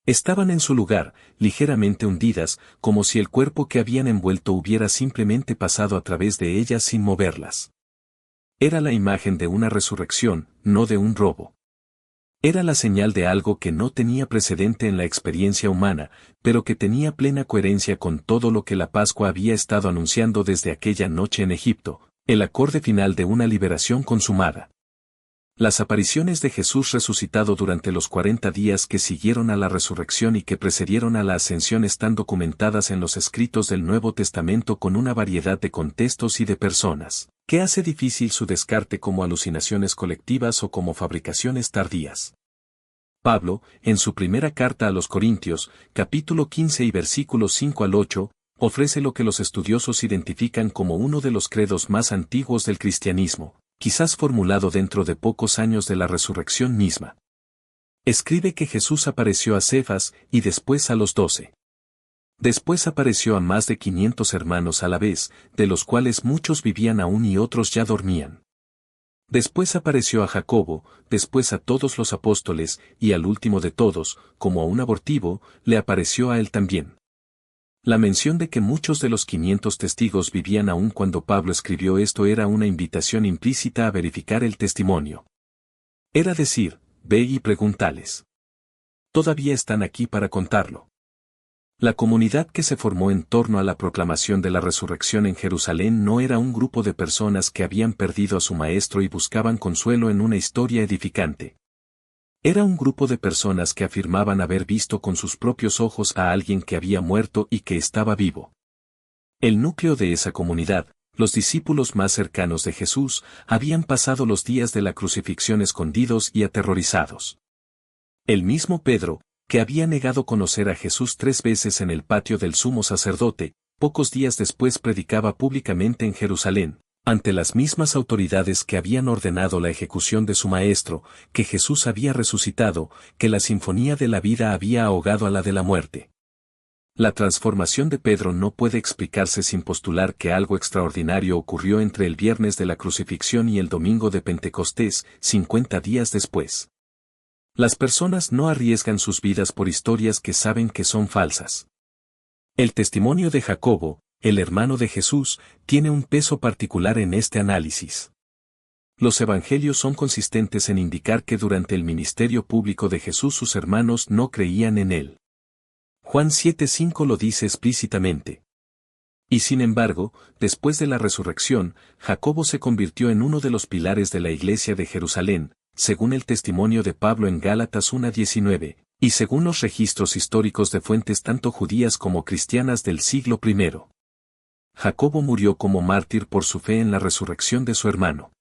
Estaban en su lugar, ligeramente hundidas, como si el cuerpo que habían envuelto hubiera simplemente pasado a través de ellas sin moverlas. Era la imagen de una resurrección, no de un robo. Era la señal de algo que no tenía precedente en la experiencia humana, pero que tenía plena coherencia con todo lo que la Pascua había estado anunciando desde aquella noche en Egipto, el acorde final de una liberación consumada. Las apariciones de Jesús resucitado durante los 40 días que siguieron a la resurrección y que precedieron a la ascensión están documentadas en los escritos del Nuevo Testamento con una variedad de contextos y de personas, que hace difícil su descarte como alucinaciones colectivas o como fabricaciones tardías. Pablo, en su primera carta a los Corintios, capítulo 15 y versículos 5-8, ofrece lo que los estudiosos identifican como uno de los credos más antiguos del cristianismo, quizás formulado dentro de pocos años de la resurrección misma. Escribe que Jesús apareció a Cefas y después a los 12. Después apareció a más de 500 hermanos a la vez, de los cuales muchos vivían aún y otros ya dormían. Después apareció a Jacobo, después a todos los apóstoles, y al último de todos, como a un abortivo, le apareció a él también. La mención de que muchos de los 500 testigos vivían aún cuando Pablo escribió esto era una invitación implícita a verificar el testimonio. Era decir, ve y pregúntales. Todavía están aquí para contarlo. La comunidad que se formó en torno a la proclamación de la resurrección en Jerusalén no era un grupo de personas que habían perdido a su maestro y buscaban consuelo en una historia edificante. Era un grupo de personas que afirmaban haber visto con sus propios ojos a alguien que había muerto y que estaba vivo. El núcleo de esa comunidad, los discípulos más cercanos de Jesús, habían pasado los días de la crucifixión escondidos y aterrorizados. El mismo Pedro, que había negado conocer a Jesús 3 veces en el patio del sumo sacerdote, pocos días después predicaba públicamente en Jerusalén, Ante las mismas autoridades que habían ordenado la ejecución de su maestro, que Jesús había resucitado, que la sinfonía de la vida había ahogado a la de la muerte. La transformación de Pedro no puede explicarse sin postular que algo extraordinario ocurrió entre el viernes de la crucifixión y el domingo de Pentecostés, 50 días después. Las personas no arriesgan sus vidas por historias que saben que son falsas. El testimonio de Jacobo, el hermano de Jesús, tiene un peso particular en este análisis. Los evangelios son consistentes en indicar que durante el ministerio público de Jesús sus hermanos no creían en él. Juan 7:5 lo dice explícitamente. Y sin embargo, después de la resurrección, Jacobo se convirtió en uno de los pilares de la iglesia de Jerusalén, según el testimonio de Pablo en Gálatas 1:19, y según los registros históricos de fuentes tanto judías como cristianas del siglo I. Jacobo murió como mártir por su fe en la resurrección de su hermano.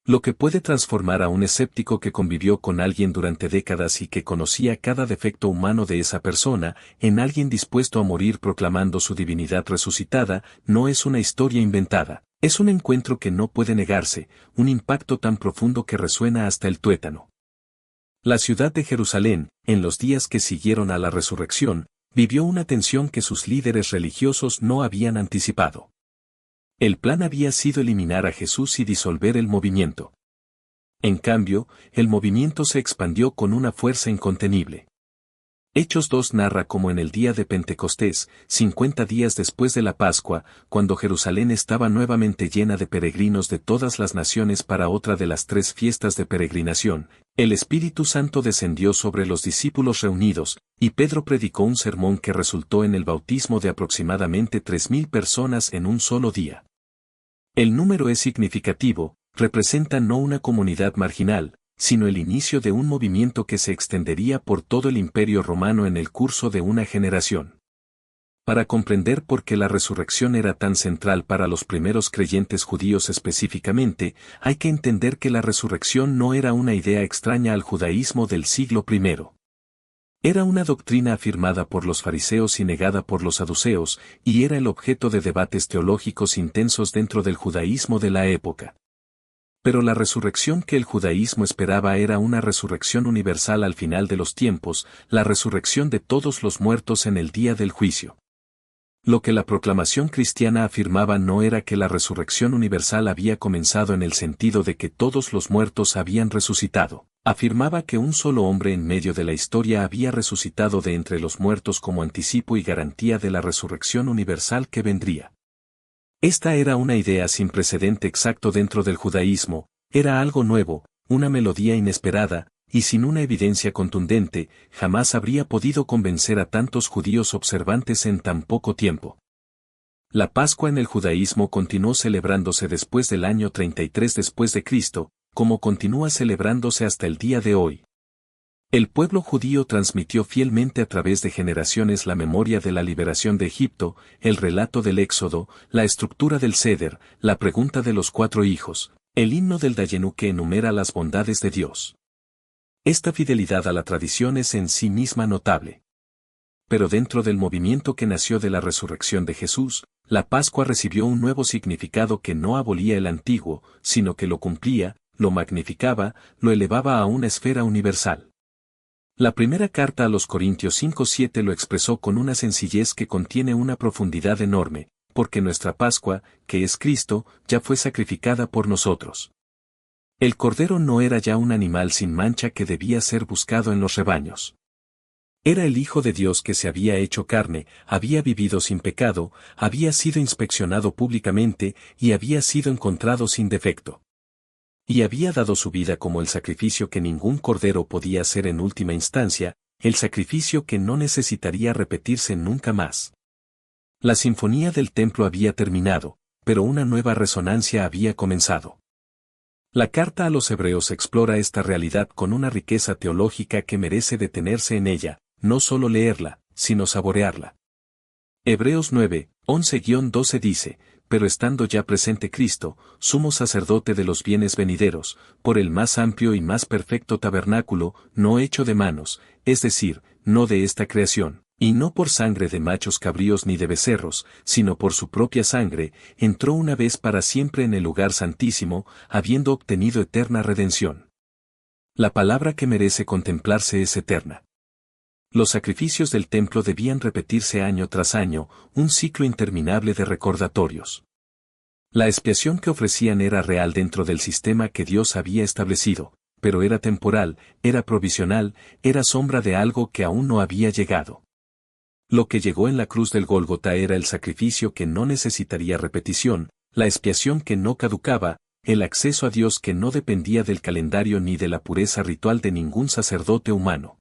Lo que puede transformar a un escéptico que convivió con alguien durante décadas y que conocía cada defecto humano de esa persona, en alguien dispuesto a morir proclamando su divinidad resucitada, no es una historia inventada, es un encuentro que no puede negarse, un impacto tan profundo que resuena hasta el tuétano. La ciudad de Jerusalén, en los días que siguieron a la resurrección, vivió una tensión que sus líderes religiosos no habían anticipado. El plan había sido eliminar a Jesús y disolver el movimiento. En cambio, el movimiento se expandió con una fuerza incontenible. Hechos 2 narra cómo en el día de Pentecostés, 50 días después de la Pascua, cuando Jerusalén estaba nuevamente llena de peregrinos de todas las naciones para otra de las 3 fiestas de peregrinación, el Espíritu Santo descendió sobre los discípulos reunidos, y Pedro predicó un sermón que resultó en el bautismo de aproximadamente 3.000 personas en un solo día. El número es significativo, representa no una comunidad marginal, sino el inicio de un movimiento que se extendería por todo el Imperio Romano en el curso de una generación. Para comprender por qué la resurrección era tan central para los primeros creyentes judíos específicamente, hay que entender que la resurrección no era una idea extraña al judaísmo del siglo I. Era una doctrina afirmada por los fariseos y negada por los saduceos, y era el objeto de debates teológicos intensos dentro del judaísmo de la época. Pero la resurrección que el judaísmo esperaba era una resurrección universal al final de los tiempos, la resurrección de todos los muertos en el día del juicio. Lo que la proclamación cristiana afirmaba no era que la resurrección universal había comenzado en el sentido de que todos los muertos habían resucitado. Afirmaba que un solo hombre en medio de la historia había resucitado de entre los muertos como anticipo y garantía de la resurrección universal que vendría. Esta era una idea sin precedente exacto dentro del judaísmo, era algo nuevo, una melodía inesperada, y sin una evidencia contundente, jamás habría podido convencer a tantos judíos observantes en tan poco tiempo. La Pascua en el judaísmo continuó celebrándose después del año 33 después de Cristo, como continúa celebrándose hasta el día de hoy. El pueblo judío transmitió fielmente a través de generaciones la memoria de la liberación de Egipto, el relato del Éxodo, la estructura del Seder, la pregunta de los 4 hijos, el himno del Dayenu que enumera las bondades de Dios. Esta fidelidad a la tradición es en sí misma notable. Pero dentro del movimiento que nació de la resurrección de Jesús, la Pascua recibió un nuevo significado que no abolía el antiguo, sino que lo cumplía, lo magnificaba, lo elevaba a una esfera universal. La primera carta a los Corintios 5:7 lo expresó con una sencillez que contiene una profundidad enorme, porque nuestra Pascua, que es Cristo, ya fue sacrificada por nosotros. El Cordero no era ya un animal sin mancha que debía ser buscado en los rebaños. Era el Hijo de Dios que se había hecho carne, había vivido sin pecado, había sido inspeccionado públicamente y había sido encontrado sin defecto. Y había dado su vida como el sacrificio que ningún cordero podía hacer en última instancia, el sacrificio que no necesitaría repetirse nunca más. La sinfonía del templo había terminado, pero una nueva resonancia había comenzado. La carta a los Hebreos explora esta realidad con una riqueza teológica que merece detenerse en ella, no solo leerla, sino saborearla. Hebreos 9, 11-12 dice, pero estando ya presente Cristo, sumo sacerdote de los bienes venideros, por el más amplio y más perfecto tabernáculo, no hecho de manos, es decir, no de esta creación, Y no por sangre de machos cabríos ni de becerros, sino por su propia sangre, entró una vez para siempre en el lugar santísimo, habiendo obtenido eterna redención. La palabra que merece contemplarse es eterna. Los sacrificios del templo debían repetirse año tras año, un ciclo interminable de recordatorios. La expiación que ofrecían era real dentro del sistema que Dios había establecido, pero era temporal, era provisional, era sombra de algo que aún no había llegado. Lo que llegó en la cruz del Gólgota era el sacrificio que no necesitaría repetición, la expiación que no caducaba, el acceso a Dios que no dependía del calendario ni de la pureza ritual de ningún sacerdote humano.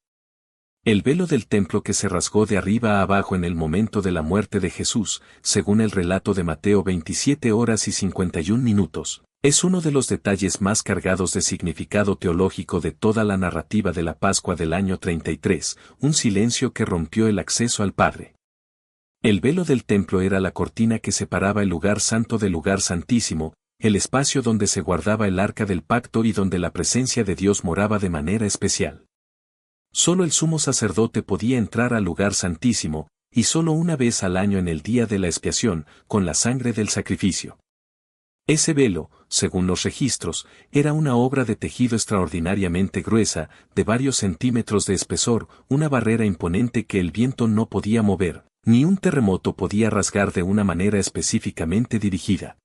El velo del templo que se rasgó de arriba a abajo en el momento de la muerte de Jesús, según el relato de Mateo 27 horas y 51 minutos, es uno de los detalles más cargados de significado teológico de toda la narrativa de la Pascua del año 33, un silencio que rompió el acceso al Padre. El velo del templo era la cortina que separaba el lugar santo del lugar santísimo, el espacio donde se guardaba el arca del pacto y donde la presencia de Dios moraba de manera especial. Solo el sumo sacerdote podía entrar al lugar santísimo, y solo una vez al año en el día de la expiación, con la sangre del sacrificio. Ese velo, según los registros, era una obra de tejido extraordinariamente gruesa, de varios centímetros de espesor, una barrera imponente que el viento no podía mover, ni un terremoto podía rasgar de una manera específicamente dirigida.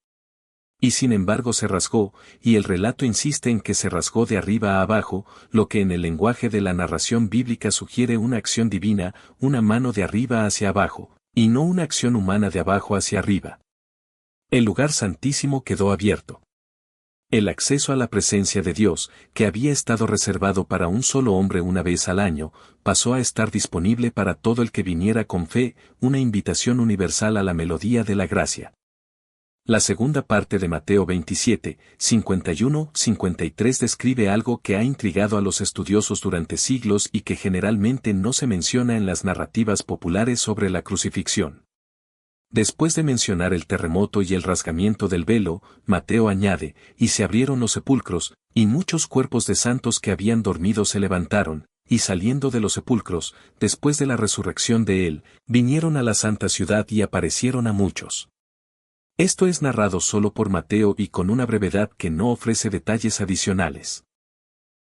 Y sin embargo se rasgó, y el relato insiste en que se rasgó de arriba a abajo, lo que en el lenguaje de la narración bíblica sugiere una acción divina, una mano de arriba hacia abajo, y no una acción humana de abajo hacia arriba. El lugar santísimo quedó abierto. El acceso a la presencia de Dios, que había estado reservado para un solo hombre una vez al año, pasó a estar disponible para todo el que viniera con fe, una invitación universal a la melodía de la gracia. La segunda parte de Mateo 27, 51-53 describe algo que ha intrigado a los estudiosos durante siglos y que generalmente no se menciona en las narrativas populares sobre la crucifixión. Después de mencionar el terremoto y el rasgamiento del velo, Mateo añade, y se abrieron los sepulcros, y muchos cuerpos de santos que habían dormido se levantaron, y saliendo de los sepulcros, después de la resurrección de él, vinieron a la santa ciudad y aparecieron a muchos. Esto es narrado solo por Mateo y con una brevedad que no ofrece detalles adicionales.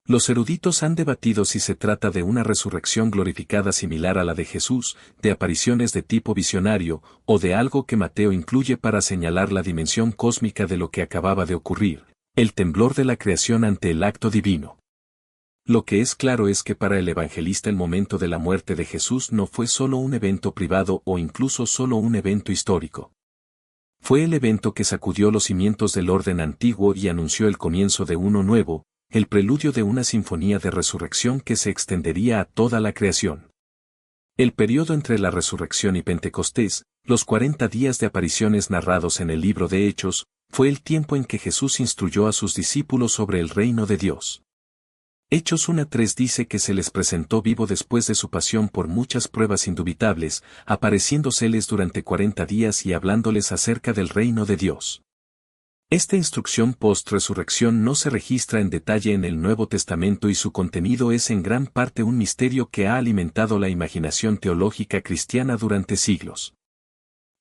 Los eruditos han debatido si se trata de una resurrección glorificada similar a la de Jesús, de apariciones de tipo visionario, o de algo que Mateo incluye para señalar la dimensión cósmica de lo que acababa de ocurrir, el temblor de la creación ante el acto divino. Lo que es claro es que para el evangelista el momento de la muerte de Jesús no fue solo un evento privado o incluso solo un evento histórico. Fue el evento que sacudió los cimientos del orden antiguo y anunció el comienzo de uno nuevo, el preludio de una sinfonía de resurrección que se extendería a toda la creación. El periodo entre la resurrección y Pentecostés, los 40 días de apariciones narrados en el libro de Hechos, fue el tiempo en que Jesús instruyó a sus discípulos sobre el reino de Dios. Hechos 1:3 dice que se les presentó vivo después de su pasión por muchas pruebas indubitables, apareciéndoseles durante 40 días y hablándoles acerca del reino de Dios. Esta instrucción post-resurrección no se registra en detalle en el Nuevo Testamento y su contenido es en gran parte un misterio que ha alimentado la imaginación teológica cristiana durante siglos.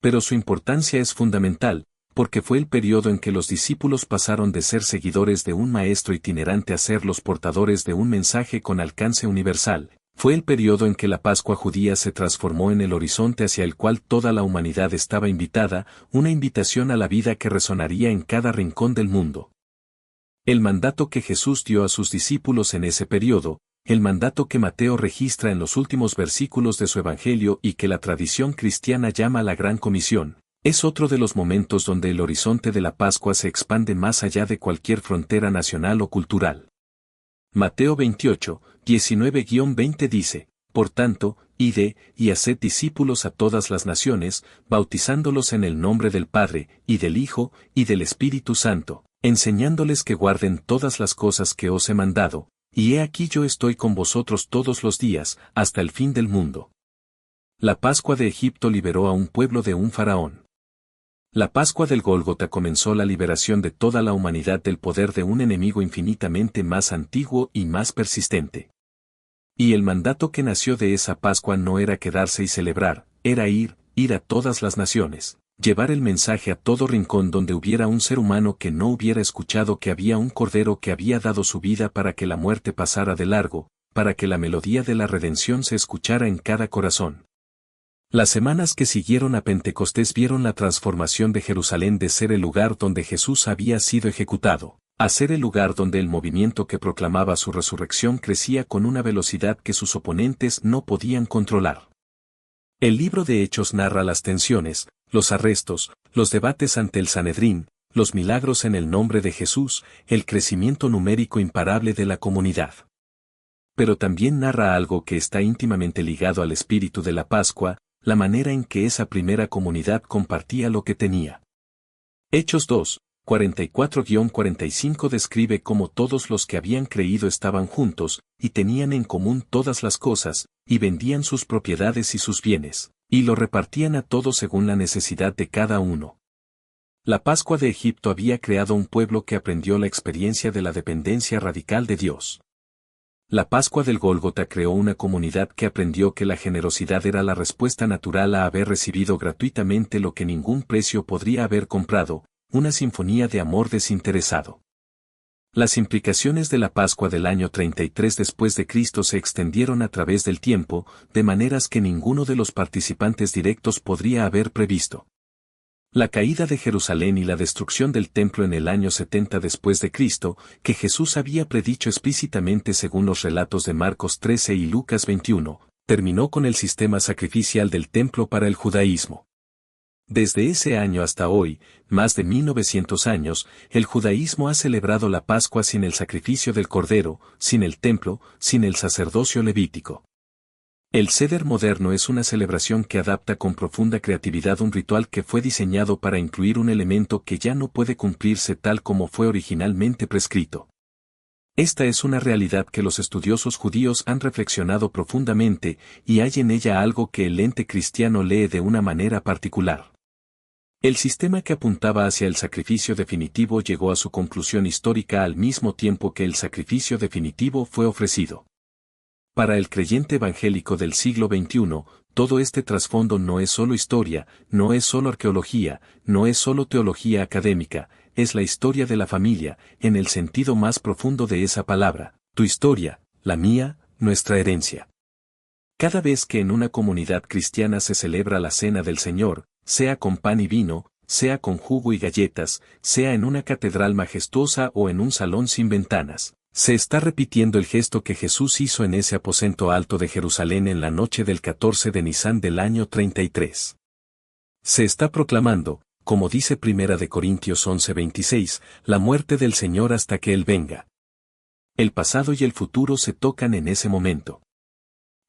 Pero su importancia es fundamental, porque fue el periodo en que los discípulos pasaron de ser seguidores de un maestro itinerante a ser los portadores de un mensaje con alcance universal. Fue el periodo en que la Pascua judía se transformó en el horizonte hacia el cual toda la humanidad estaba invitada, una invitación a la vida que resonaría en cada rincón del mundo. El mandato que Jesús dio a sus discípulos en ese periodo, el mandato que Mateo registra en los últimos versículos de su Evangelio y que la tradición cristiana llama la Gran Comisión, es otro de los momentos donde el horizonte de la Pascua se expande más allá de cualquier frontera nacional o cultural. Mateo 28, 19-20 dice, por tanto, id, y haced discípulos a todas las naciones, bautizándolos en el nombre del Padre, y del Hijo, y del Espíritu Santo, enseñándoles que guarden todas las cosas que os he mandado, y he aquí yo estoy con vosotros todos los días, hasta el fin del mundo. La Pascua de Egipto liberó a un pueblo de un faraón. La Pascua del Gólgota comenzó la liberación de toda la humanidad del poder de un enemigo infinitamente más antiguo y más persistente. Y el mandato que nació de esa Pascua no era quedarse y celebrar, era ir a todas las naciones, llevar el mensaje a todo rincón donde hubiera un ser humano que no hubiera escuchado que había un Cordero que había dado su vida para que la muerte pasara de largo, para que la melodía de la redención se escuchara en cada corazón. Las semanas que siguieron a Pentecostés vieron la transformación de Jerusalén de ser el lugar donde Jesús había sido ejecutado, a ser el lugar donde el movimiento que proclamaba su resurrección crecía con una velocidad que sus oponentes no podían controlar. El libro de Hechos narra las tensiones, los arrestos, los debates ante el Sanedrín, los milagros en el nombre de Jesús, el crecimiento numérico imparable de la comunidad. Pero también narra algo que está íntimamente ligado al espíritu de la Pascua, la manera en que esa primera comunidad compartía lo que tenía. Hechos 2, 44-45 describe cómo todos los que habían creído estaban juntos, y tenían en común todas las cosas, y vendían sus propiedades y sus bienes, y lo repartían a todos según la necesidad de cada uno. La Pascua de Egipto había creado un pueblo que aprendió la experiencia de la dependencia radical de Dios. La Pascua del Gólgota creó una comunidad que aprendió que la generosidad era la respuesta natural a haber recibido gratuitamente lo que ningún precio podría haber comprado, una sinfonía de amor desinteresado. Las implicaciones de la Pascua del año 33 después de Cristo se extendieron a través del tiempo, de maneras que ninguno de los participantes directos podría haber previsto. La caída de Jerusalén y la destrucción del templo en el año 70 después de Cristo, que Jesús había predicho explícitamente según los relatos de Marcos 13 y Lucas 21, terminó con el sistema sacrificial del templo para el judaísmo. Desde ese año hasta hoy, más de 1900 años, el judaísmo ha celebrado la Pascua sin el sacrificio del Cordero, sin el templo, sin el sacerdocio levítico. El Seder moderno es una celebración que adapta con profunda creatividad un ritual que fue diseñado para incluir un elemento que ya no puede cumplirse tal como fue originalmente prescrito. Esta es una realidad que los estudiosos judíos han reflexionado profundamente, y hay en ella algo que el ente cristiano lee de una manera particular. El sistema que apuntaba hacia el sacrificio definitivo llegó a su conclusión histórica al mismo tiempo que el sacrificio definitivo fue ofrecido. Para el creyente evangélico del siglo XXI, todo este trasfondo no es solo historia, no es solo arqueología, no es solo teología académica, es la historia de la familia, en el sentido más profundo de esa palabra, tu historia, la mía, nuestra herencia. Cada vez que en una comunidad cristiana se celebra la Cena del Señor, sea con pan y vino, sea con jugo y galletas, sea en una catedral majestuosa o en un salón sin ventanas, se está repitiendo el gesto que Jesús hizo en ese aposento alto de Jerusalén en la noche del 14 de Nisán del año 33. Se está proclamando, como dice Primera de Corintios 11:26, la muerte del Señor hasta que Él venga. El pasado y el futuro se tocan en ese momento.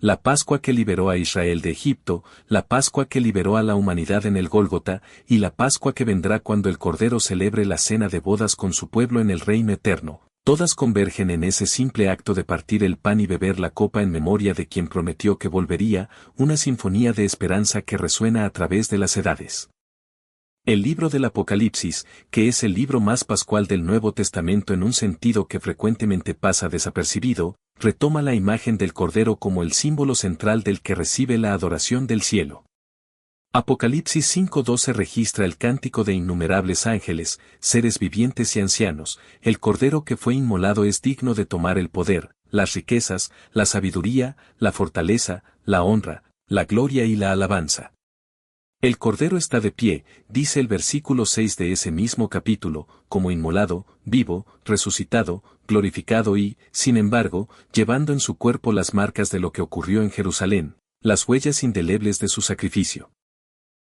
La Pascua que liberó a Israel de Egipto, la Pascua que liberó a la humanidad en el Gólgota, y la Pascua que vendrá cuando el Cordero celebre la cena de bodas con su pueblo en el reino eterno, todas convergen en ese simple acto de partir el pan y beber la copa en memoria de quien prometió que volvería, una sinfonía de esperanza que resuena a través de las edades. El libro del Apocalipsis, que es el libro más pascual del Nuevo Testamento en un sentido que frecuentemente pasa desapercibido, retoma la imagen del Cordero como el símbolo central del que recibe la adoración del cielo. Apocalipsis 5:12 registra el cántico de innumerables ángeles, seres vivientes y ancianos, el Cordero que fue inmolado es digno de tomar el poder, las riquezas, la sabiduría, la fortaleza, la honra, la gloria y la alabanza. El Cordero está de pie, dice el versículo 6 de ese mismo capítulo, como inmolado, vivo, resucitado, glorificado y, sin embargo, llevando en su cuerpo las marcas de lo que ocurrió en Jerusalén, las huellas indelebles de su sacrificio.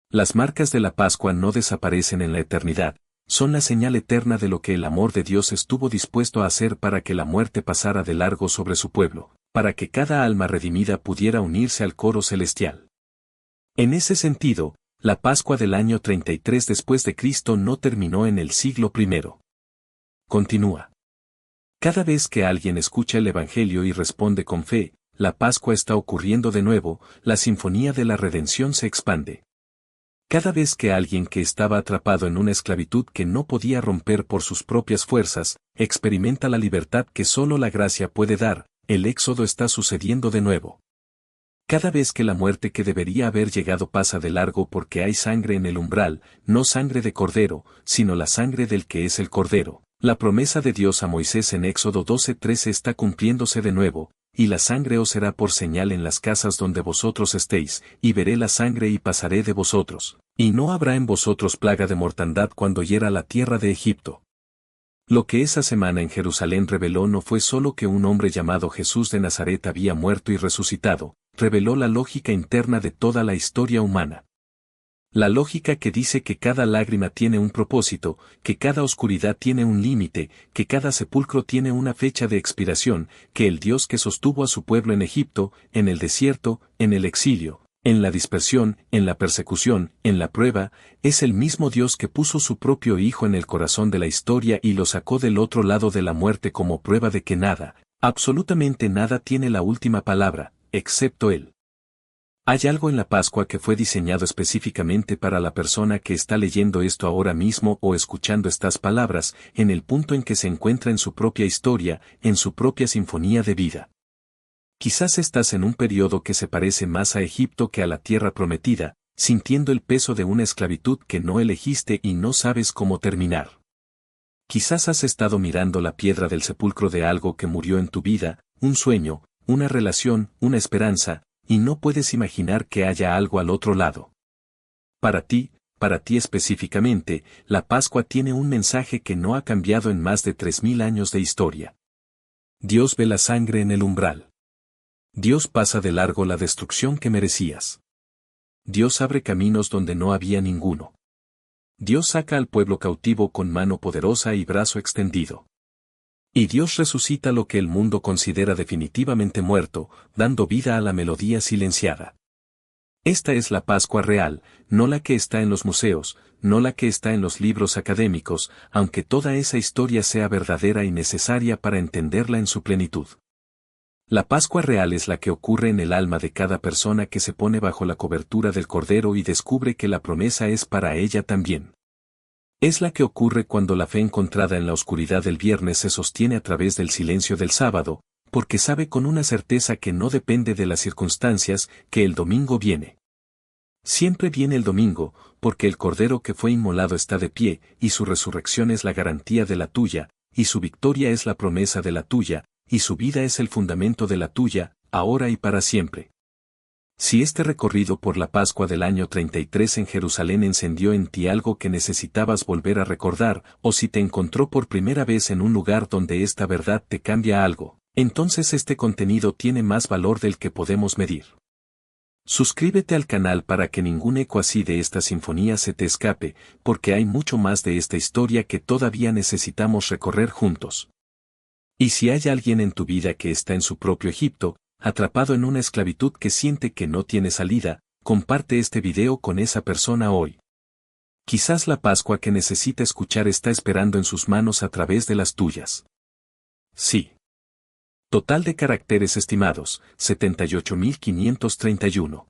Las marcas de la Pascua no desaparecen en la eternidad, son la señal eterna de lo que el amor de Dios estuvo dispuesto a hacer para que la muerte pasara de largo sobre su pueblo, para que cada alma redimida pudiera unirse al coro celestial. En ese sentido, la Pascua del año 33 después de Cristo no terminó en el siglo I. Continúa. Cada vez que alguien escucha el Evangelio y responde con fe, la Pascua está ocurriendo de nuevo, la sinfonía de la redención se expande. Cada vez que alguien que estaba atrapado en una esclavitud que no podía romper por sus propias fuerzas, experimenta la libertad que solo la gracia puede dar, el éxodo está sucediendo de nuevo. Cada vez que la muerte que debería haber llegado pasa de largo porque hay sangre en el umbral, no sangre de cordero, sino la sangre del que es el cordero. La promesa de Dios a Moisés en Éxodo 12:13 está cumpliéndose de nuevo, y la sangre os será por señal en las casas donde vosotros estéis, y veré la sangre y pasaré de vosotros, y no habrá en vosotros plaga de mortandad cuando hiera la tierra de Egipto. Lo que esa semana en Jerusalén reveló no fue solo que un hombre llamado Jesús de Nazaret había muerto y resucitado, reveló la lógica interna de toda la historia humana. La lógica que dice que cada lágrima tiene un propósito, que cada oscuridad tiene un límite, que cada sepulcro tiene una fecha de expiración, que el Dios que sostuvo a su pueblo en Egipto, en el desierto, en el exilio, en la dispersión, en la persecución, en la prueba, es el mismo Dios que puso su propio Hijo en el corazón de la historia y lo sacó del otro lado de la muerte como prueba de que nada, absolutamente nada tiene la última palabra, excepto Él. Hay algo en la Pascua que fue diseñado específicamente para la persona que está leyendo esto ahora mismo o escuchando estas palabras, en el punto en que se encuentra en su propia historia, en su propia sinfonía de vida. Quizás estás en un periodo que se parece más a Egipto que a la tierra prometida, sintiendo el peso de una esclavitud que no elegiste y no sabes cómo terminar. Quizás has estado mirando la piedra del sepulcro de algo que murió en tu vida, un sueño, una relación, una esperanza, y no puedes imaginar que haya algo al otro lado. Para ti específicamente, la Pascua tiene un mensaje que no ha cambiado en más de 3000 años de historia. Dios ve la sangre en el umbral. Dios pasa de largo la destrucción que merecías. Dios abre caminos donde no había ninguno. Dios saca al pueblo cautivo con mano poderosa y brazo extendido. Y Dios resucita lo que el mundo considera definitivamente muerto, dando vida a la melodía silenciada. Esta es la Pascua real, no la que está en los museos, no la que está en los libros académicos, aunque toda esa historia sea verdadera y necesaria para entenderla en su plenitud. La Pascua real es la que ocurre en el alma de cada persona que se pone bajo la cobertura del Cordero y descubre que la promesa es para ella también. Es la que ocurre cuando la fe encontrada en la oscuridad del viernes se sostiene a través del silencio del sábado, porque sabe con una certeza que no depende de las circunstancias, que el domingo viene. Siempre viene el domingo, porque el Cordero que fue inmolado está de pie, y su resurrección es la garantía de la tuya, y su victoria es la promesa de la tuya, y su vida es el fundamento de la tuya, ahora y para siempre. Si este recorrido por la Pascua del año 33 en Jerusalén encendió en ti algo que necesitabas volver a recordar, o si te encontró por primera vez en un lugar donde esta verdad te cambia algo, entonces este contenido tiene más valor del que podemos medir. Suscríbete al canal para que ningún eco así de esta sinfonía se te escape, porque hay mucho más de esta historia que todavía necesitamos recorrer juntos. Y si hay alguien en tu vida que está en su propio Egipto, atrapado en una esclavitud que siente que no tiene salida, comparte este video con esa persona hoy. Quizás la Pascua que necesita escuchar está esperando en sus manos a través de las tuyas. Sí. Total de caracteres estimados, 78.531.